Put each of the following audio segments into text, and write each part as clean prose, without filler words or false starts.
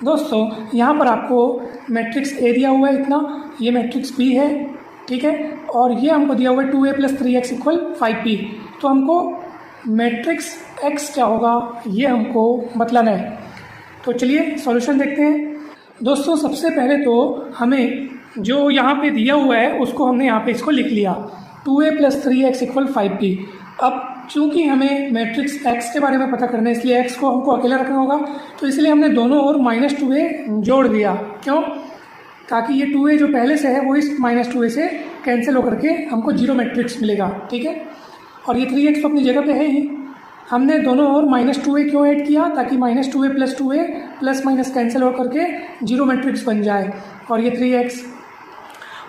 दोस्तों यहाँ पर आपको मैट्रिक्स ए दिया हुआ है इतना, ये मैट्रिक्स बी है, ठीक है, और ये हमको दिया हुआ है 2a + 3x = 5b। तो हमको मैट्रिक्स x क्या होगा ये हमको बतलाना है। तो चलिए सॉल्यूशन देखते हैं। दोस्तों सबसे पहले तो हमें जो यहाँ पे दिया हुआ है उसको हमने यहाँ पे इसको लिख लिया 2a + 3x = 5b। अब चूंकि हमें मैट्रिक्स x के बारे में पता करना है इसलिए x को हमको अकेला रखना होगा, तो इसलिए हमने दोनों ओर -2a जोड़ दिया। क्यों? ताकि ये 2a जो पहले से है वो इस -2a से कैंसिल होकर के हमको 0 मैट्रिक्स मिलेगा, ठीक है। और ये 3x तो अपनी जगह पे है ही, हमने दोनों ओर -2a क्यों ऐड किया? ताकि -2a + 2a plus minus cancel होकर के 0 मैट्रिक्स बन जाए। और ये 3x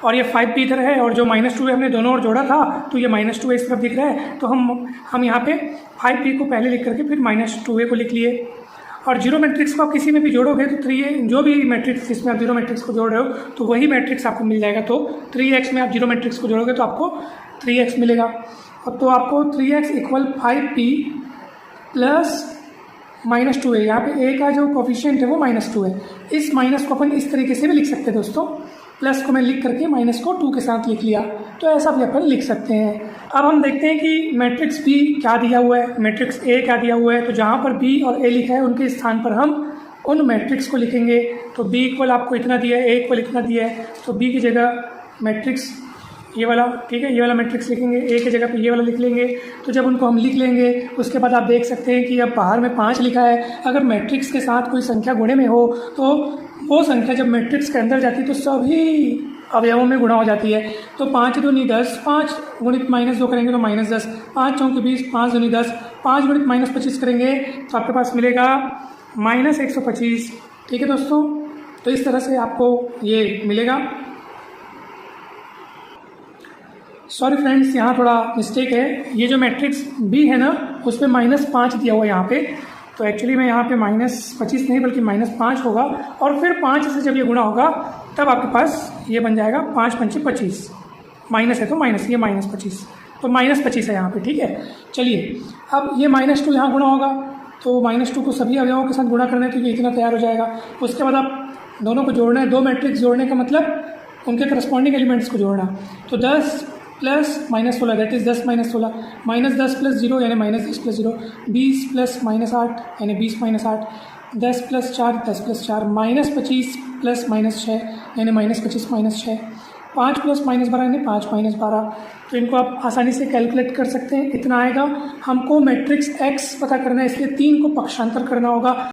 और ये 5b इधर है, और जो -2a हमने दोनों ओर जोड़ा था तो ये -2a इस तरफ दिख रहा है, तो हम यहाँ पे 5b को पहले लिख करके फिर -2a को लिख लिए। और 0 मैट्रिक्स को आप किसी में भी जोड़ोगे तो 3a, जो भी मैट्रिक्स जिसमें आप 0 मैट्रिक्स को जोड़ रहे हो तो वही मैट्रिक्स आपको मिल जाएगा। तो 3x में आप 0 मैट्रिक्स को जोड़ोगे तो आपको 3x मिलेगा। और तो आपको 3x = 5b + -2a, यहाँ पे a का जो कोफिशिएंट है वो -2 है। इस माइनस को अपन इस तरीके से भी लिख सकते हैं दोस्तों, प्लस को मैं लिख करके माइनस को 2 के साथ लिख लिया, तो ऐसा भी अपन लिख सकते हैं। अब हम देखते हैं कि मैट्रिक्स बी क्या दिया हुआ है, मैट्रिक्स ए क्या दिया हुआ है। तो जहाँ पर बी और ए लिखा है उनके स्थान पर हम उन मैट्रिक्स को लिखेंगे। तो बी इक्वल आपको इतना दिया है, ए इक्वल इतना दिया है, तो बी की जगह मैट्रिक्स ये वाला, ठीक है, ये वाला मैट्रिक्स लिखेंगे, ए की जगह पे ये वाला लिख लेंगे। तो जब उनको हम लिख लेंगे उसके बाद आप देख सकते हैं कि अब बाहर में 5 लिखा है। अगर मैट्रिक्स के साथ कोई संख्या गुणे में हो तो वो संख्या जब मैट्रिक्स के अंदर जाती है तो सभी अवयवों में गुणा हो जाती है। तो 5 दूनी 10, 5 × -2 करेंगे तो -10, 5 × 20, 5 दूनी 10, 5 × -25 करेंगे तो आपके पास मिलेगा -125, ठीक है दोस्तों। तो इस तरह से आपको ये मिलेगा। सॉरी फ्रेंड्स, यहाँ थोड़ा मिस्टेक है, ये जो मैट्रिक्स बी है ना उस पर -5 दिया हुआ है यहाँ पे, तो एक्चुअली में यहाँ पे -25 नहीं बल्कि -5 होगा। और फिर 5 से जब ये गुणा होगा तब आपके पास ये बन जाएगा 5 × 5 = 25, माइनस है तो माइनस, ये -25, तो -25 है यहाँ पे, ठीक है। चलिए अब ये -2 यहाँ गुणा होगा तो -2 को सभी अवयवों के साथ गुणा करना है तो ये इतना तैयार हो जाएगा। उसके बाद आप दोनों को जोड़ना है, 2 मैट्रिक्स जोड़ने का मतलब उनके करस्पॉन्डिंग एलिमेंट्स को जोड़ना। तो 10 + -16 दैट इज़ 10 - 16, -10 + 0 यानी -10 + 0, 20 + -8 यानी 20 - 8, 10 + 4 10 + 4, -25 + -6 यानी -25 - 6, 5 + -12 यानी 5 - 12। तो इनको आप आसानी से कैलकुलेट कर सकते हैं, इतना आएगा। हमको मैट्रिक्स x पता करना है इसलिए 3 को पक्षांतर करना होगा।